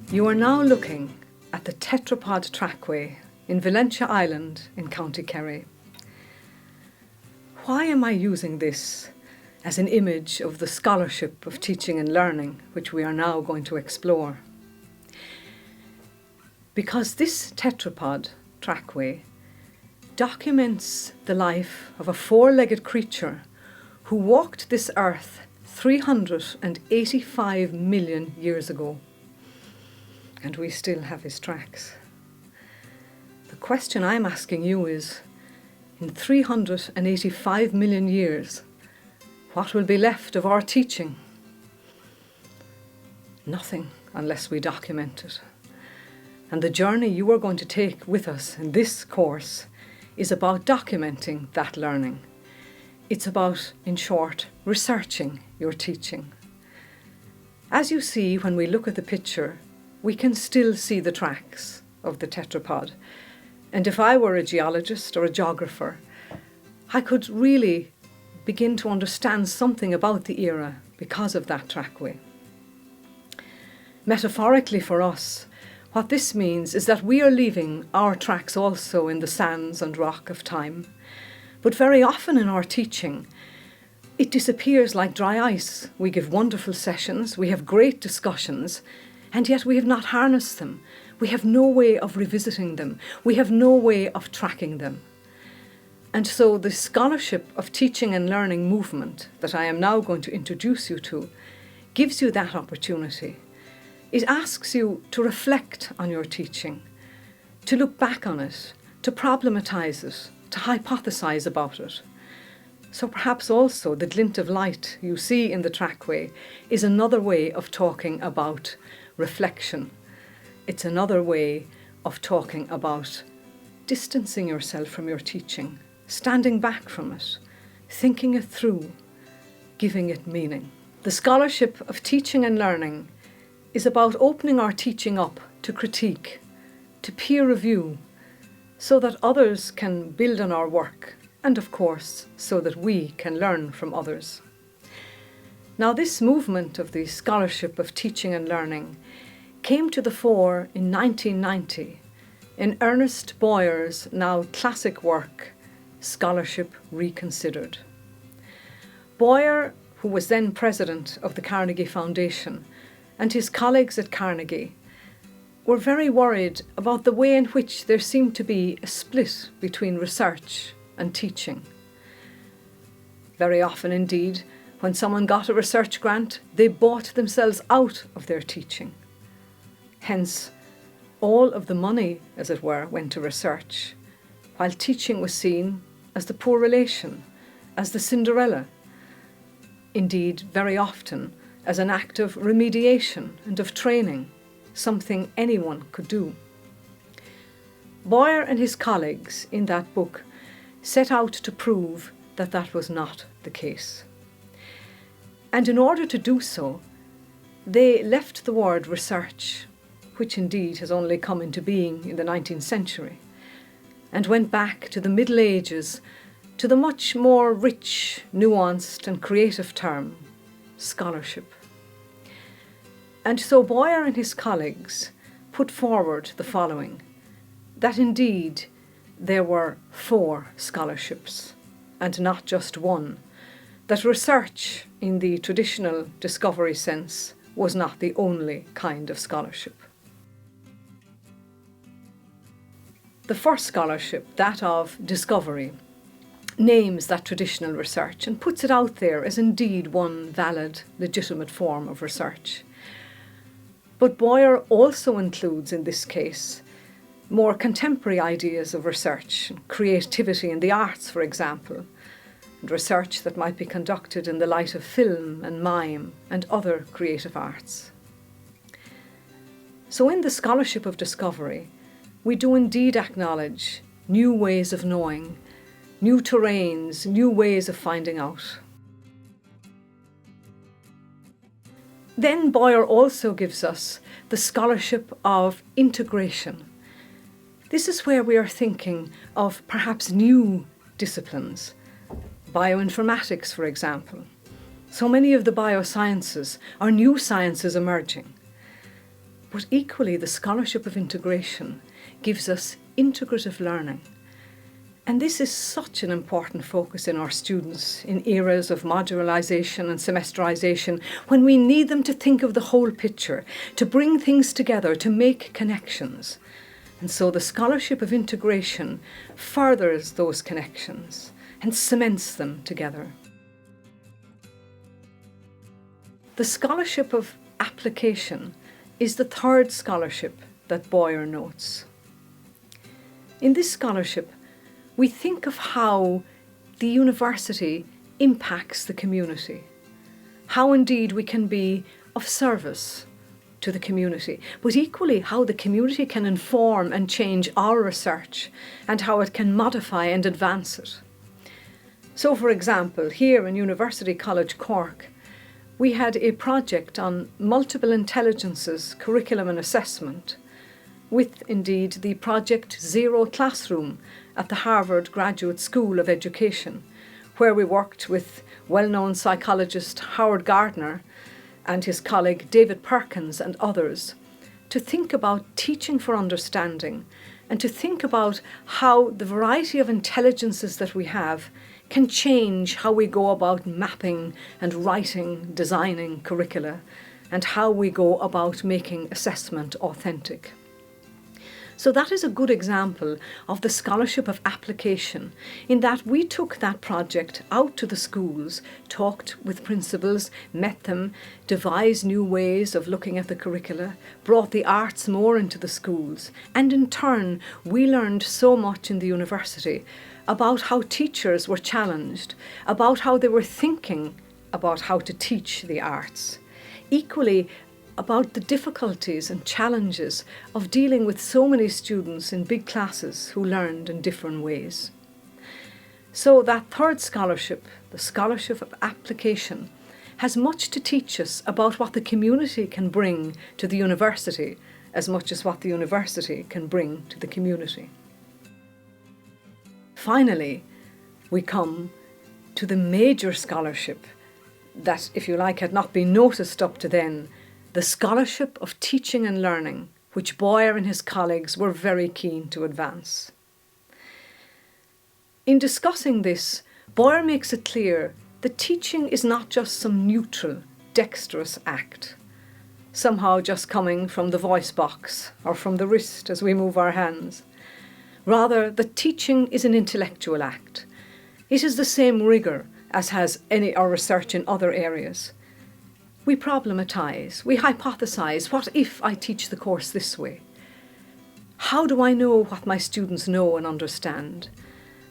You are now looking at the Tetrapod Trackway in Valentia Island in County Kerry. Why am I using this as an image of the scholarship of teaching and learning, which we are now going to explore? Because this Tetrapod Trackway documents the life of a four-legged creature who walked this earth 385 million years ago. And we still have his tracks. The question I'm asking you is, in 385 million years, what will be left of our teaching? Nothing, unless we document it. And the journey you are going to take with us in this course is about documenting that learning. It's about, in short, researching your teaching. As you see when we look at the picture, we can still see the tracks of the tetrapod. And if I were a geologist or a geographer, I could really begin to understand something about the era because of that trackway. Metaphorically for us, what this means is that we are leaving our tracks also in the sands and rock of time. But very often in our teaching, it disappears like dry ice. We give wonderful sessions, we have great discussions, and yet we have not harnessed them. We have no way of revisiting them. We have no way of tracking them. And so the scholarship of teaching and learning movement that I am now going to introduce you to gives you that opportunity. It asks you to reflect on your teaching, to look back on it, to problematize it, to hypothesize about it. So perhaps also the glint of light you see in the trackway is another way of talking about reflection. It's another way of talking about distancing yourself from your teaching, standing back from it, thinking it through, giving it meaning. The scholarship of teaching and learning is about opening our teaching up to critique, to peer review, so that others can build on our work, and of course, so that we can learn from others. Now, this movement of the scholarship of teaching and learning came to the fore in 1990 in Ernest Boyer's now classic work, Scholarship Reconsidered. Boyer, who was then president of the Carnegie Foundation, and his colleagues at Carnegie were very worried about the way in which there seemed to be a split between research and teaching. Very often indeed, when someone got a research grant, they bought themselves out of their teaching. Hence, all of the money, as it were, went to research, while teaching was seen as the poor relation, as the Cinderella. Indeed, very often, as an act of remediation and of training, something anyone could do. Boyer and his colleagues in that book set out to prove that that was not the case. And in order to do so, they left the word research, which indeed has only come into being in the 19th century, and went back to the Middle Ages to the much more rich, nuanced and creative term, scholarship. And so Boyer and his colleagues put forward the following, that indeed there were 4 scholarships and not just one, that research in the traditional discovery sense was not the only kind of scholarship. The first scholarship, that of discovery, names that traditional research and puts it out there as indeed one valid, legitimate form of research. But Boyer also includes in this case more contemporary ideas of research, creativity in the arts, for example, and research that might be conducted in the light of film and mime and other creative arts. So in the scholarship of discovery, we do indeed acknowledge new ways of knowing, new terrains, new ways of finding out. Then Boyer also gives us the scholarship of integration. This is where we are thinking of perhaps new disciplines, bioinformatics, for example. So many of the biosciences are new sciences emerging. But equally, the scholarship of integration gives us integrative learning. And this is such an important focus in our students in eras of modularisation and semesterisation, when we need them to think of the whole picture, to bring things together, to make connections. And so the scholarship of integration furthers those connections and cements them together. The scholarship of application is the third scholarship that Boyer notes. In this scholarship, we think of how the university impacts the community, how indeed we can be of service to the community, but equally how the community can inform and change our research and how it can modify and advance it. So, for example, here in University College Cork, we had a project on multiple intelligences, curriculum and assessment, with indeed the Project Zero Classroom at the Harvard Graduate School of Education, where we worked with well-known psychologist Howard Gardner and his colleague David Perkins and others to think about teaching for understanding and to think about how the variety of intelligences that we have can change how we go about mapping and writing, designing curricula, and how we go about making assessment authentic. So that is a good example of the scholarship of application, in that we took that project out to the schools, talked with principals, met them, devised new ways of looking at the curricula, brought the arts more into the schools, and in turn we learned so much in the university about how teachers were challenged, about how they were thinking about how to teach the arts. Equally, about the difficulties and challenges of dealing with so many students in big classes who learned in different ways. So that third scholarship, the scholarship of application, has much to teach us about what the community can bring to the university as much as what the university can bring to the community. Finally, we come to the major scholarship that, if you like, had not been noticed up to then, the scholarship of teaching and learning, which Boyer and his colleagues were very keen to advance. In discussing this, Boyer makes it clear that teaching is not just some neutral, dexterous act, somehow just coming from the voice box or from the wrist as we move our hands. Rather, that teaching is an intellectual act. It is the same rigour as has our research in other areas. We problematise, we hypothesise, what if I teach the course this way? How do I know what my students know and understand?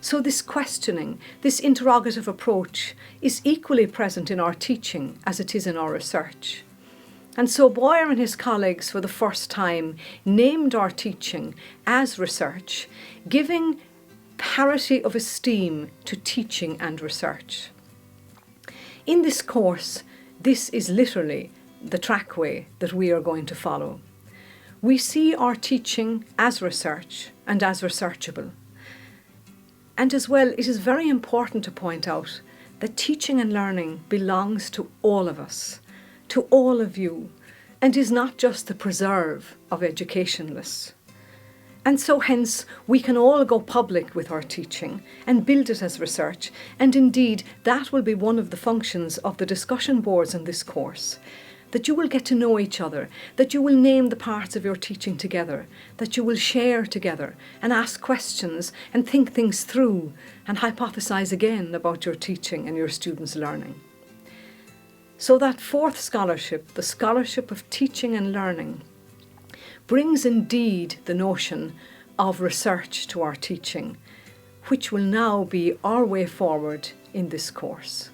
So this questioning, this interrogative approach is equally present in our teaching as it is in our research. And so Boyer and his colleagues for the first time named our teaching as research, giving parity of esteem to teaching and research. In this course, this is literally the trackway that we are going to follow. We see our teaching as research and as researchable. And as well, it is very important to point out that teaching and learning belongs to all of us, to all of you, and is not just the preserve of educationalists. And so hence we can all go public with our teaching and build it as research, and indeed that will be one of the functions of the discussion boards in this course, that you will get to know each other, that you will name the parts of your teaching together, that you will share together and ask questions and think things through and hypothesise again about your teaching and your students' learning. So that fourth scholarship, the scholarship of teaching and learning, brings indeed the notion of research to our teaching, which will now be our way forward in this course.